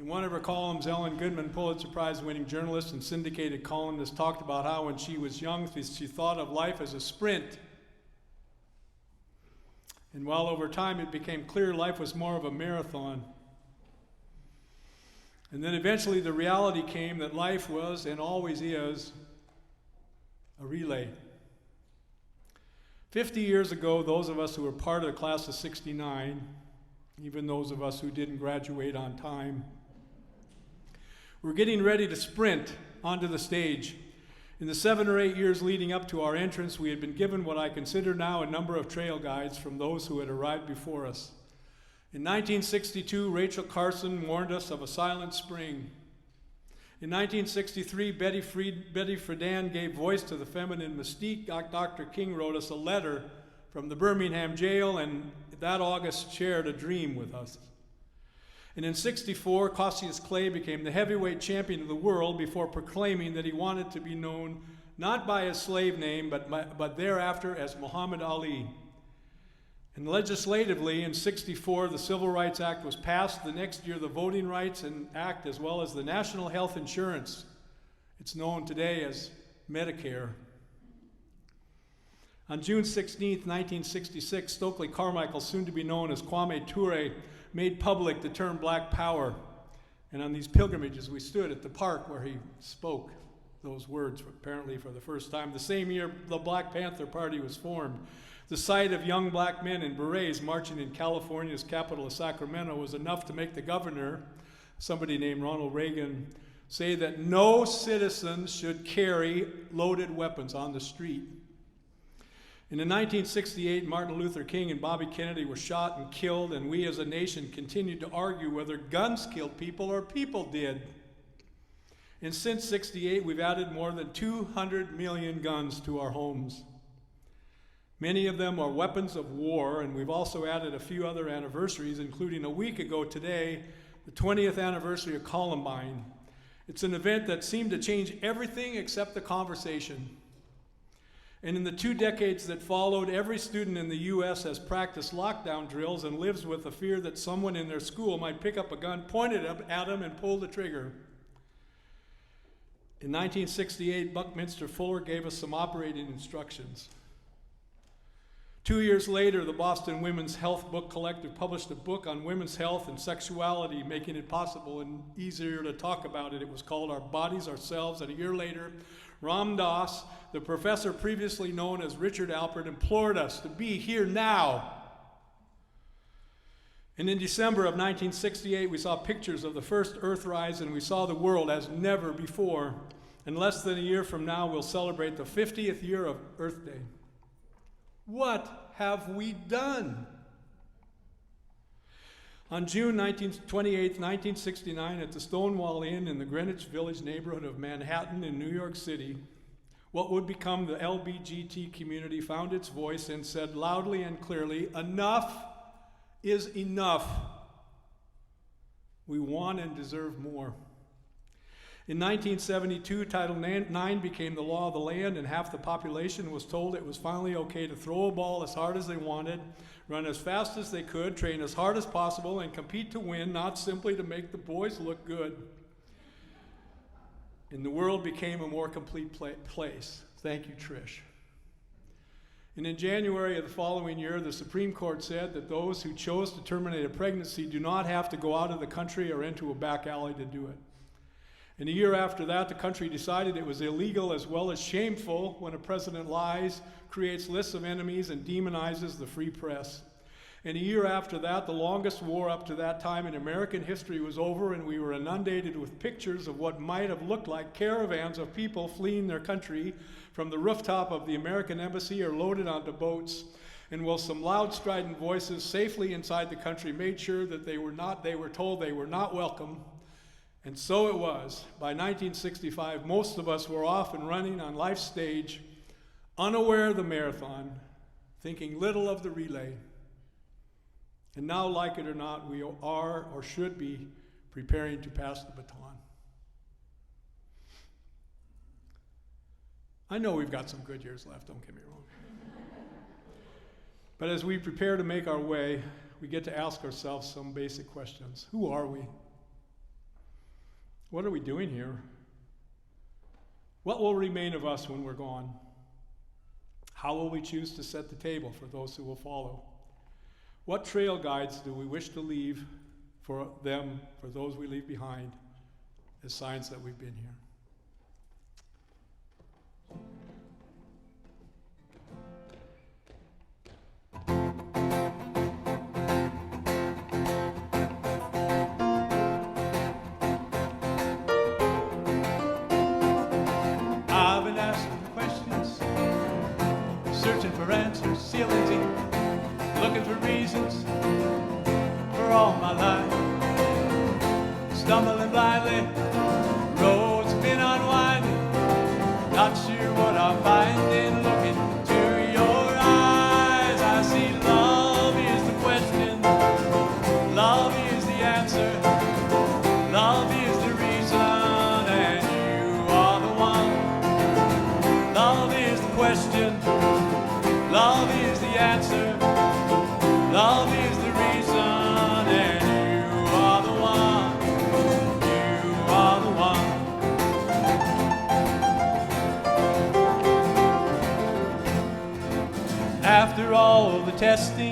In one of her columns, Ellen Goodman, Pulitzer Prize-winning journalist and syndicated columnist, talked about how when she was young, she thought of life as a sprint. And while over time it became clear life was more of a marathon. And then eventually the reality came that life was, and always is, a relay. 50 years ago, those of us who were part of the class of '69, even those of us who didn't graduate on time, were getting ready to sprint onto the stage. In the 7 or 8 years leading up to our entrance, we had been given what I consider now a number of trail guides from those who had arrived before us. In 1962, Rachel Carson warned us of a silent spring. In 1963, Betty Friedan gave voice to the feminine mystique. Dr. King wrote us a letter from the Birmingham jail, and that August shared a dream with us. And in '64, Cassius Clay became the heavyweight champion of the world before proclaiming that he wanted to be known not by his slave name, but thereafter as Muhammad Ali. And legislatively, in '64, the Civil Rights Act was passed. The next year, the Voting Rights Act, as well as the National Health Insurance. It's known today as Medicare. On June 16, 1966, Stokely Carmichael, soon to be known as Kwame Ture, made public the term Black Power. And on these pilgrimages, we stood at the park where he spoke those words, apparently for the first time. The same year, the Black Panther Party was formed. The sight of young black men in berets marching in California's capital of Sacramento was enough to make the governor, somebody named Ronald Reagan, say that no citizen should carry loaded weapons on the street. And in 1968, Martin Luther King and Bobby Kennedy were shot and killed, and we as a nation continued to argue whether guns killed people or people did. And since '68, we've added more than 200 million guns to our homes. Many of them are weapons of war, and we've also added a few other anniversaries, including a week ago today, the 20th anniversary of Columbine. It's an event that seemed to change everything except the conversation. And in the 2 decades that followed, every student in the U.S. has practiced lockdown drills and lives with the fear that someone in their school might pick up a gun, point it up at them, and pull the trigger. In 1968, Buckminster Fuller gave us some operating instructions. 2 years later, the Boston Women's Health Book Collective published a book on women's health and sexuality, making it possible and easier to talk about it. It was called Our Bodies, Ourselves, and a year later, Ram Dass, the professor previously known as Richard Alpert, implored us to be here now. And in December of 1968, we saw pictures of the first Earthrise, and we saw the world as never before. In less than a year from now, we'll celebrate the 50th year of Earth Day. What have we done? On June 28, 1969, at the Stonewall Inn in the Greenwich Village neighborhood of Manhattan in New York City, what would become the LBGT community found its voice and said loudly and clearly, "Enough is enough. We want and deserve more." In 1972, Title IX became the law of the land, and half the population was told it was finally okay to throw a ball as hard as they wanted, run as fast as they could, train as hard as possible, and compete to win, not simply to make the boys look good. And the world became a more complete place. Thank you, Trish. And in January of the following year, the Supreme Court said that those who chose to terminate a pregnancy do not have to go out of the country or into a back alley to do it. And a year after that, the country decided it was illegal as well as shameful when a president lies, creates lists of enemies, and demonizes the free press. And a year after that, the longest war up to that time in American history was over, and we were inundated with pictures of what might have looked like caravans of people fleeing their country from the rooftop of the American embassy or loaded onto boats. And while some loud, strident voices safely inside the country made sure that they were told they were not welcome. And so it was. By 1965, most of us were off and running on life's stage, unaware of the marathon, thinking little of the relay. And now, like it or not, we are or should be preparing to pass the baton. I know we've got some good years left, don't get me wrong. But as we prepare to make our way, we get to ask ourselves some basic questions. Who are we? What are we doing here? What will remain of us when we're gone? How will we choose to set the table for those who will follow? What trail guides do we wish to leave for them, for those we leave behind, as signs that we've been here? I've been asking questions, searching for answers, sealing teeth, looking for reasons for all my life. Stumbling blindly, roads been unwinding, not sure what I'm finding. Looking to your eyes, I see love is the question, love is the answer, love is the reason, and you are the one. Love is the question, love is the answer, love is the reason, and you are the one. You are the one. After all the testing